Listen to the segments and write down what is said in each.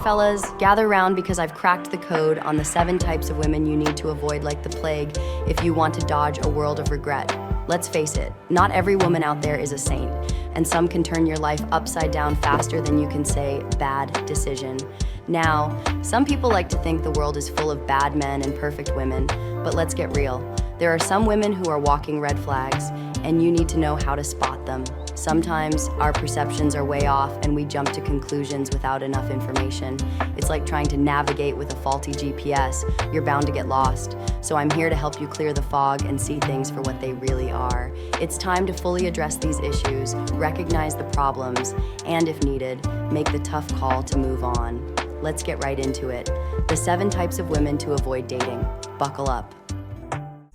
fellas, gather round because I've cracked the code on the 7 types of women you need to avoid like the plague if you want to dodge a world of regret. Let's face it, not every woman out there is a saint, and some can turn your life upside down faster than you can say bad decision. Now, some people like to think the world is full of bad men and perfect women, but let's get real. There are some women who are walking red flags, and you need to know how to spot them. Sometimes our perceptions are way off and we jump to conclusions without enough information. It's like trying to navigate with a faulty GPS. You're bound to get lost. So I'm here to help you clear the fog and see things for what they really are. It's time to fully address these issues, recognize the problems, and if needed, make the tough call to move on. Let's get right into it. The 7 types of women to avoid dating. Buckle up.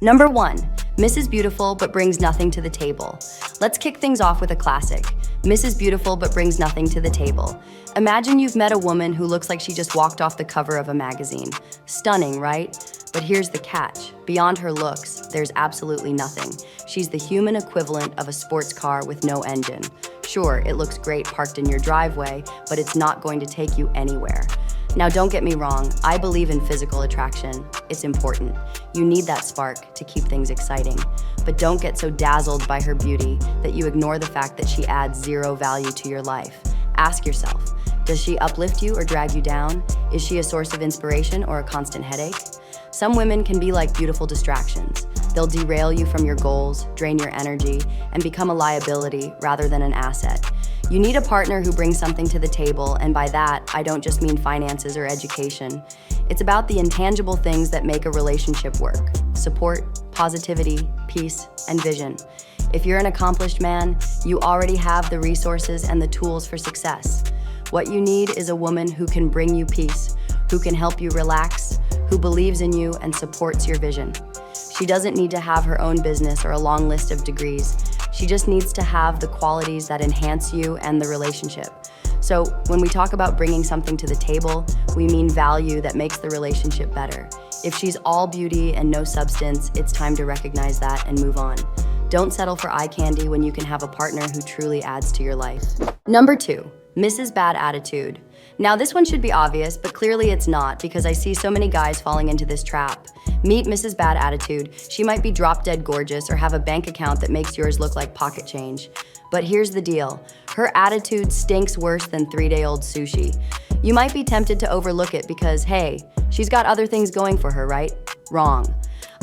Number 1, Mrs. Beautiful but brings nothing to the table. Let's kick things off with a classic. Mrs. Beautiful but brings nothing to the table. Imagine you've met a woman who looks like she just walked off the cover of a magazine. Stunning, right? But here's the catch. Beyond her looks, there's absolutely nothing. She's the human equivalent of a sports car with no engine. Sure, it looks great parked in your driveway, but it's not going to take you anywhere. Now, don't get me wrong, I believe in physical attraction. It's important. You need that spark to keep things exciting. But don't get so dazzled by her beauty that you ignore the fact that she adds 0 value to your life. Ask yourself, does she uplift you or drag you down? Is she a source of inspiration or a constant headache? Some women can be like beautiful distractions. They'll derail you from your goals, drain your energy, and become a liability rather than an asset. You need a partner who brings something to the table, and by that, I don't just mean finances or education. It's about the intangible things that make a relationship work: support, positivity, peace, and vision. If you're an accomplished man, you already have the resources and the tools for success. What you need is a woman who can bring you peace, who can help you relax, who believes in you and supports your vision. She doesn't need to have her own business or a long list of degrees. She just needs to have the qualities that enhance you and the relationship. So when we talk about bringing something to the table, we mean value that makes the relationship better. If she's all beauty and no substance, it's time to recognize that and move on. Don't settle for eye candy when you can have a partner who truly adds to your life. Number 2, Mrs. Bad Attitude. Now this one should be obvious, but clearly it's not because I see so many guys falling into this trap. Meet Mrs. Bad Attitude. She might be drop dead gorgeous or have a bank account that makes yours look like pocket change. But here's the deal. Her attitude stinks worse than 3-day-old sushi. You might be tempted to overlook it because, hey, she's got other things going for her, right? Wrong.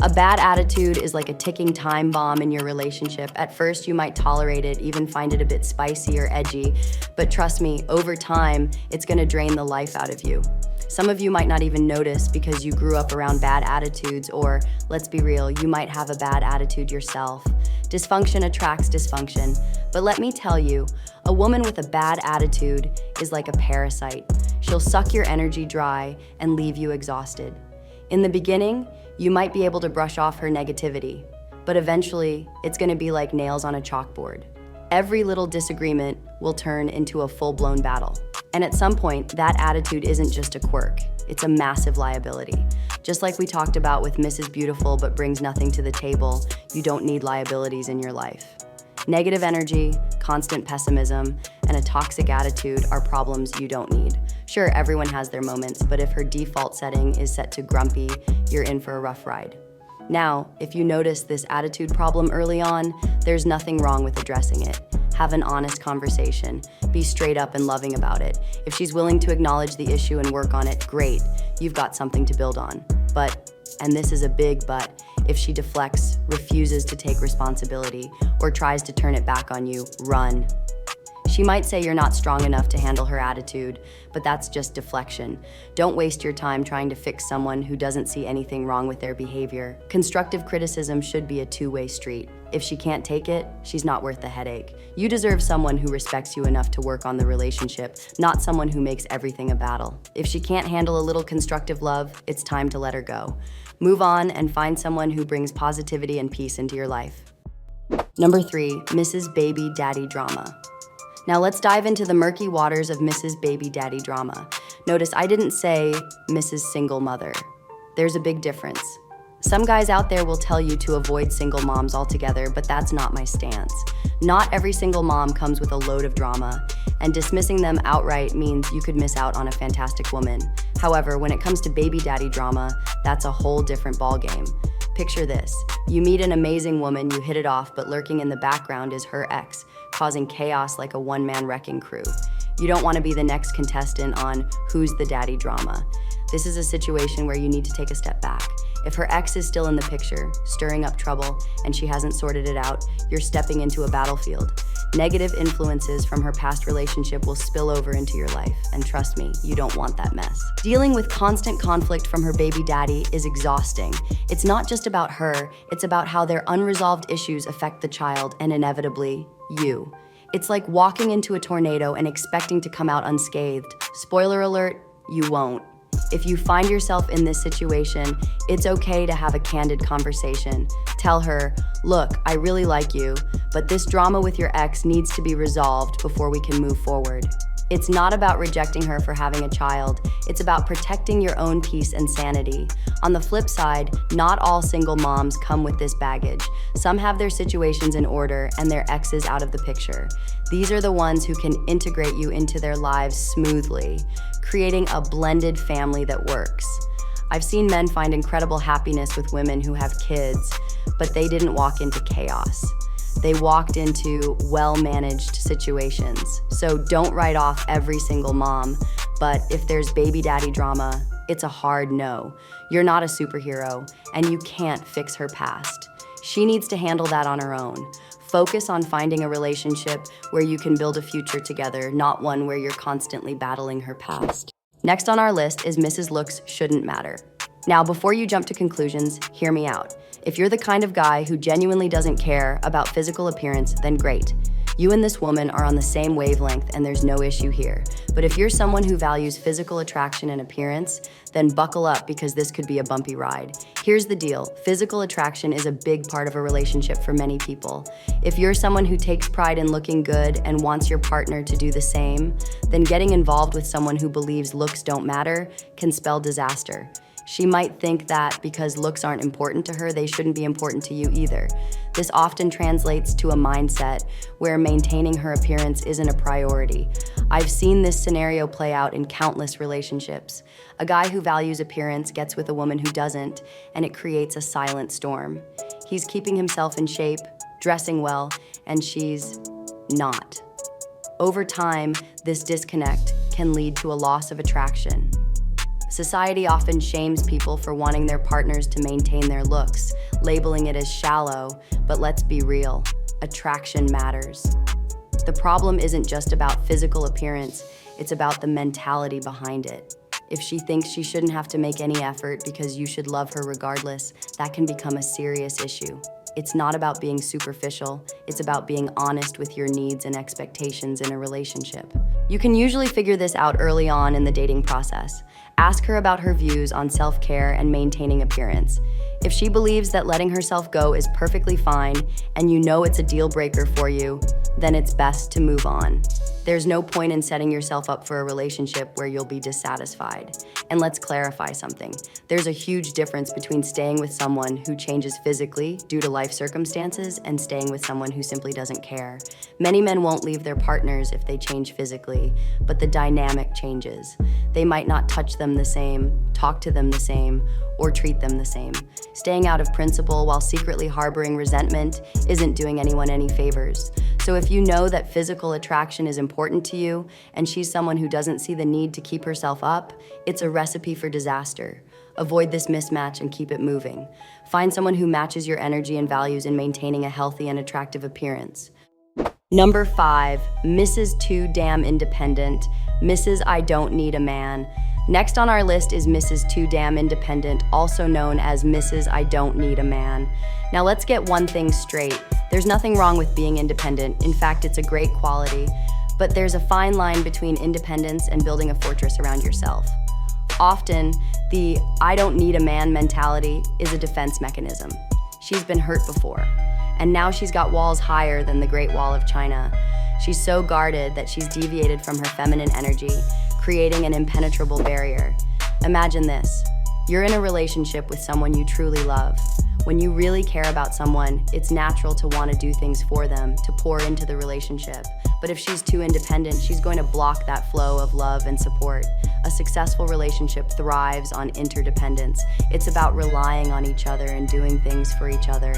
A bad attitude is like a ticking time bomb in your relationship. At first, you might tolerate it, even find it a bit spicy or edgy, but trust me, over time, it's gonna drain the life out of you. Some of you might not even notice because you grew up around bad attitudes, or let's be real, you might have a bad attitude yourself. Dysfunction attracts dysfunction, but let me tell you, a woman with a bad attitude is like a parasite. She'll suck your energy dry and leave you exhausted. In the beginning, you might be able to brush off her negativity, but eventually, it's gonna be like nails on a chalkboard. Every little disagreement will turn into a full-blown battle. And at some point, that attitude isn't just a quirk, it's a massive liability. Just like we talked about with Mrs. Beautiful but brings nothing to the table, you don't need liabilities in your life. Negative energy, constant pessimism, and a toxic attitude are problems you don't need. Sure, everyone has their moments, but if her default setting is set to grumpy, you're in for a rough ride. Now, if you notice this attitude problem early on, there's nothing wrong with addressing it. Have an honest conversation. Be straight up and loving about it. If she's willing to acknowledge the issue and work on it, great. You've got something to build on. But, and this is a big but, if she deflects, refuses to take responsibility, or tries to turn it back on you, run. She might say you're not strong enough to handle her attitude, but that's just deflection. Don't waste your time trying to fix someone who doesn't see anything wrong with their behavior. Constructive criticism should be a two-way street. If she can't take it, she's not worth the headache. You deserve someone who respects you enough to work on the relationship, not someone who makes everything a battle. If she can't handle a little constructive love, it's time to let her go. Move on and find someone who brings positivity and peace into your life. Number 3, Mrs. Baby Daddy Drama. Now let's dive into the murky waters of Mrs. Baby Daddy Drama. Notice I didn't say Mrs. Single Mother. There's a big difference. Some guys out there will tell you to avoid single moms altogether, but that's not my stance. Not every single mom comes with a load of drama, and dismissing them outright means you could miss out on a fantastic woman. However, when it comes to baby daddy drama, that's a whole different ballgame. Picture this. You meet an amazing woman, you hit it off, but lurking in the background is her ex, causing chaos like a one-man wrecking crew. You don't want to be the next contestant on Who's the Daddy drama. This is a situation where you need to take a step back. If her ex is still in the picture, stirring up trouble, and she hasn't sorted it out, you're stepping into a battlefield. Negative influences from her past relationship will spill over into your life, and trust me, you don't want that mess. Dealing with constant conflict from her baby daddy is exhausting. It's not just about her, it's about how their unresolved issues affect the child and inevitably, you. It's like walking into a tornado and expecting to come out unscathed. Spoiler alert, you won't. If you find yourself in this situation, it's okay to have a candid conversation. Tell her, look, I really like you, but this drama with your ex needs to be resolved before we can move forward. It's not about rejecting her for having a child. It's about protecting your own peace and sanity. On the flip side, not all single moms come with this baggage. Some have their situations in order and their exes out of the picture. These are the ones who can integrate you into their lives smoothly, creating a blended family that works. I've seen men find incredible happiness with women who have kids, but they didn't walk into chaos. They walked into well-managed situations. So don't write off every single mom, but if there's baby daddy drama, it's a hard no. You're not a superhero, and you can't fix her past. She needs to handle that on her own. Focus on finding a relationship where you can build a future together, not one where you're constantly battling her past. Next on our list is Mrs. Looks Shouldn't Matter. Now, before you jump to conclusions, hear me out. If you're the kind of guy who genuinely doesn't care about physical appearance, then great. You and this woman are on the same wavelength and there's no issue here. But if you're someone who values physical attraction and appearance, then buckle up because this could be a bumpy ride. Here's the deal. Physical attraction is a big part of a relationship for many people. If you're someone who takes pride in looking good and wants your partner to do the same, then getting involved with someone who believes looks don't matter can spell disaster. She might think that because looks aren't important to her, they shouldn't be important to you either. This often translates to a mindset where maintaining her appearance isn't a priority. I've seen this scenario play out in countless relationships. A guy who values appearance gets with a woman who doesn't, and it creates a silent storm. He's keeping himself in shape, dressing well, and she's not. Over time, this disconnect can lead to a loss of attraction. Society often shames people for wanting their partners to maintain their looks, labeling it as shallow, but let's be real, attraction matters. The problem isn't just about physical appearance, it's about the mentality behind it. If she thinks she shouldn't have to make any effort because you should love her regardless, that can become a serious issue. It's not about being superficial, it's about being honest with your needs and expectations in a relationship. You can usually figure this out early on in the dating process. Ask her about her views on self-care and maintaining appearance. If she believes that letting herself go is perfectly fine and you know it's a deal breaker for you, then it's best to move on. There's no point in setting yourself up for a relationship where you'll be dissatisfied. And let's clarify something. There's a huge difference between staying with someone who changes physically due to life circumstances and staying with someone who simply doesn't care. Many men won't leave their partners if they change physically, but the dynamic changes. They might not touch them the same, talk to them the same, or treat them the same. Staying out of principle while secretly harboring resentment isn't doing anyone any favors. So if you know that physical attraction is important to you and she's someone who doesn't see the need to keep herself up, it's a recipe for disaster. Avoid this mismatch and keep it moving. Find someone who matches your energy and values in maintaining a healthy and attractive appearance. Number 5, Mrs. Too Damn Independent, Mrs. I Don't Need a Man. Next on our list is Mrs. Too Damn Independent, also known as Mrs. I Don't Need a Man. Now let's get one thing straight. There's nothing wrong with being independent. In fact, it's a great quality. But there's a fine line between independence and building a fortress around yourself. Often, the I don't need a man mentality is a defense mechanism. She's been hurt before, and now she's got walls higher than the Great Wall of China. She's so guarded that she's deviated from her feminine energy, creating an impenetrable barrier. Imagine this. You're in a relationship with someone you truly love. When you really care about someone, it's natural to want to do things for them, to pour into the relationship. But if she's too independent, she's going to block that flow of love and support. A successful relationship thrives on interdependence. It's about relying on each other and doing things for each other.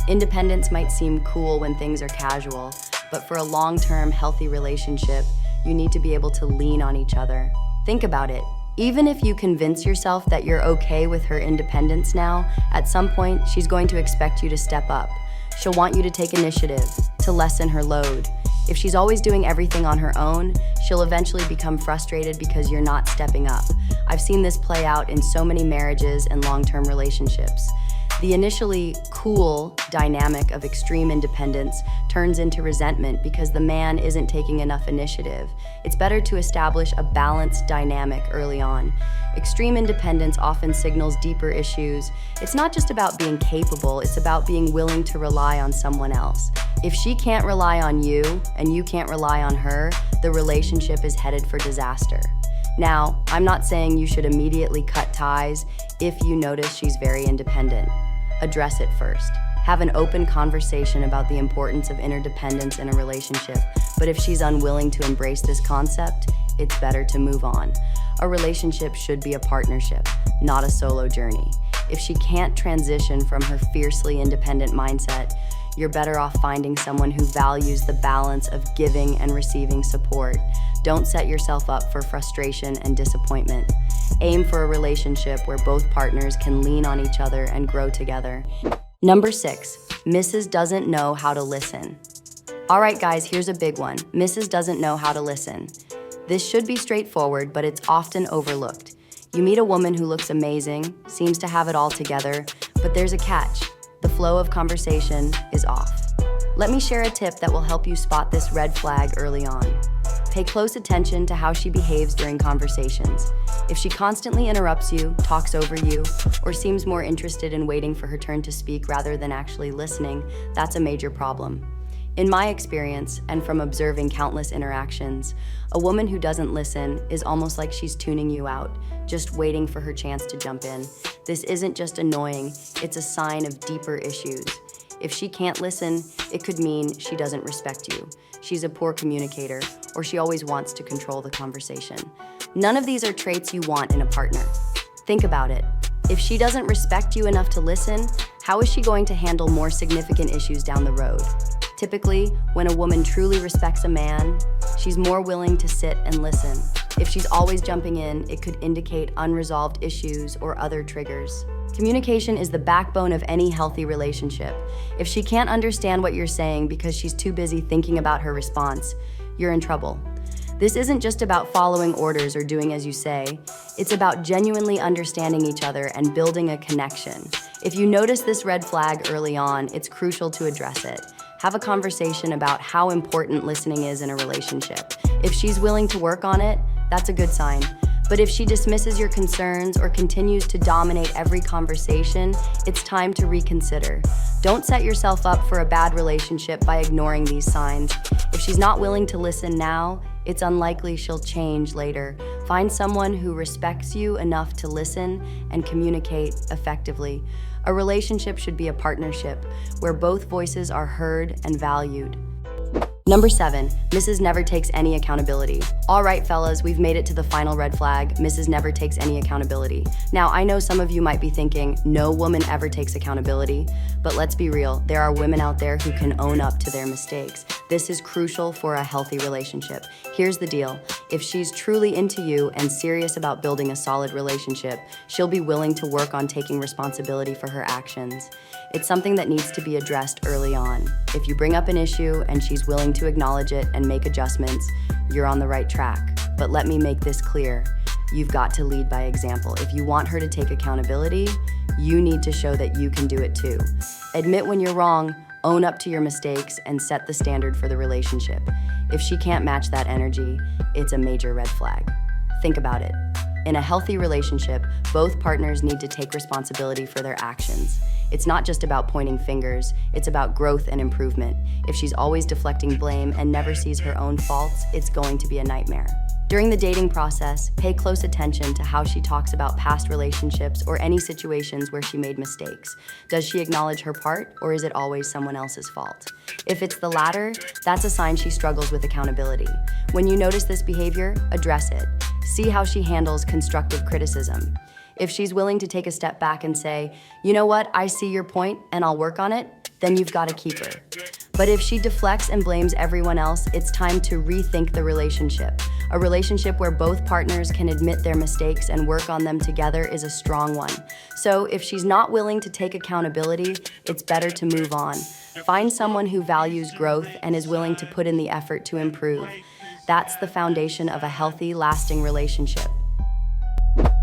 Independence might seem cool when things are casual, but for a long-term, healthy relationship, you need to be able to lean on each other. Think about it. Even if you convince yourself that you're okay with her independence now, at some point, she's going to expect you to step up. She'll want you to take initiative, to lessen her load. If she's always doing everything on her own, she'll eventually become frustrated because you're not stepping up. I've seen this play out in so many marriages and long-term relationships. The initially cool dynamic of extreme independence turns into resentment because the man isn't taking enough initiative. It's better to establish a balanced dynamic early on. Extreme independence often signals deeper issues. It's not just about being capable, it's about being willing to rely on someone else. If she can't rely on you and you can't rely on her, the relationship is headed for disaster. Now, I'm not saying you should immediately cut ties if you notice she's very independent. Address it first. Have an open conversation about the importance of interdependence in a relationship, but if she's unwilling to embrace this concept, it's better to move on. A relationship should be a partnership, not a solo journey. If she can't transition from her fiercely independent mindset, you're better off finding someone who values the balance of giving and receiving support. Don't set yourself up for frustration and disappointment. Aim for a relationship where both partners can lean on each other and grow together. Number 6, Mrs. doesn't know how to listen. All right, guys, here's a big one. Mrs. doesn't know how to listen. This should be straightforward, but it's often overlooked. You meet a woman who looks amazing, seems to have it all together, but there's a catch. The flow of conversation is off. Let me share a tip that will help you spot this red flag early on. Pay close attention to how she behaves during conversations. If she constantly interrupts you, talks over you, or seems more interested in waiting for her turn to speak rather than actually listening, that's a major problem. In my experience, and from observing countless interactions, a woman who doesn't listen is almost like she's tuning you out, just waiting for her chance to jump in. This isn't just annoying, it's a sign of deeper issues. If she can't listen, it could mean she doesn't respect you, she's a poor communicator, or she always wants to control the conversation. None of these are traits you want in a partner. Think about it. If she doesn't respect you enough to listen, how is she going to handle more significant issues down the road? Typically, when a woman truly respects a man, she's more willing to sit and listen. If she's always jumping in, it could indicate unresolved issues or other triggers. Communication is the backbone of any healthy relationship. If she can't understand what you're saying because she's too busy thinking about her response, you're in trouble. This isn't just about following orders or doing as you say. It's about genuinely understanding each other and building a connection. If you notice this red flag early on, it's crucial to address it. Have a conversation about how important listening is in a relationship. If she's willing to work on it, that's a good sign. But if she dismisses your concerns or continues to dominate every conversation, it's time to reconsider. Don't set yourself up for a bad relationship by ignoring these signs. If she's not willing to listen now, it's unlikely she'll change later. Find someone who respects you enough to listen and communicate effectively. A relationship should be a partnership where both voices are heard and valued. Number 7, Mrs. never takes any accountability. All right, fellas, we've made it to the final red flag. Mrs. never takes any accountability. Now, I know some of you might be thinking, no woman ever takes accountability, but let's be real, there are women out there who can own up to their mistakes. This is crucial for a healthy relationship. Here's the deal. If she's truly into you and serious about building a solid relationship, she'll be willing to work on taking responsibility for her actions. It's something that needs to be addressed early on. If you bring up an issue and she's willing to acknowledge it and make adjustments, you're on the right track. But let me make this clear. You've got to lead by example. If you want her to take accountability, you need to show that you can do it too. Admit when you're wrong, own up to your mistakes, and set the standard for the relationship. If she can't match that energy, it's a major red flag. Think about it. In a healthy relationship, both partners need to take responsibility for their actions. It's not just about pointing fingers, it's about growth and improvement. If she's always deflecting blame and never sees her own faults, it's going to be a nightmare. During the dating process, pay close attention to how she talks about past relationships or any situations where she made mistakes. Does she acknowledge her part, or is it always someone else's fault? If it's the latter, that's a sign she struggles with accountability. When you notice this behavior, address it. See how she handles constructive criticism. If she's willing to take a step back and say, you know what, I see your point and I'll work on it, then you've got to keep her. But if she deflects and blames everyone else, it's time to rethink the relationship. A relationship where both partners can admit their mistakes and work on them together is a strong one. So if she's not willing to take accountability, it's better to move on. Find someone who values growth and is willing to put in the effort to improve. That's the foundation of a healthy, lasting relationship.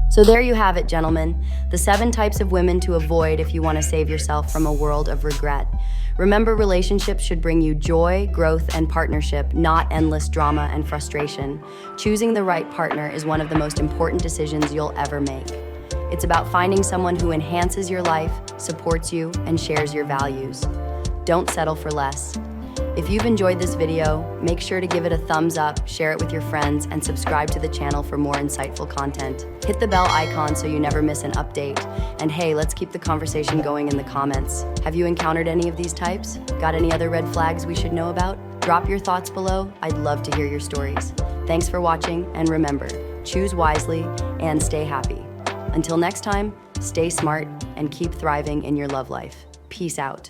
So there you have it, gentlemen. The 7 types of women to avoid if you want to save yourself from a world of regret. Remember, relationships should bring you joy, growth, and partnership, not endless drama and frustration. Choosing the right partner is one of the most important decisions you'll ever make. It's about finding someone who enhances your life, supports you, and shares your values. Don't settle for less. If you've enjoyed this video, make sure to give it a thumbs up, share it with your friends, and subscribe to the channel for more insightful content. Hit the bell icon so you never miss an update. And hey, let's keep the conversation going in the comments. Have you encountered any of these types? Got any other red flags we should know about? Drop your thoughts below. I'd love to hear your stories. Thanks for watching, and remember, choose wisely and stay happy. Until next time, stay smart and keep thriving in your love life. Peace out.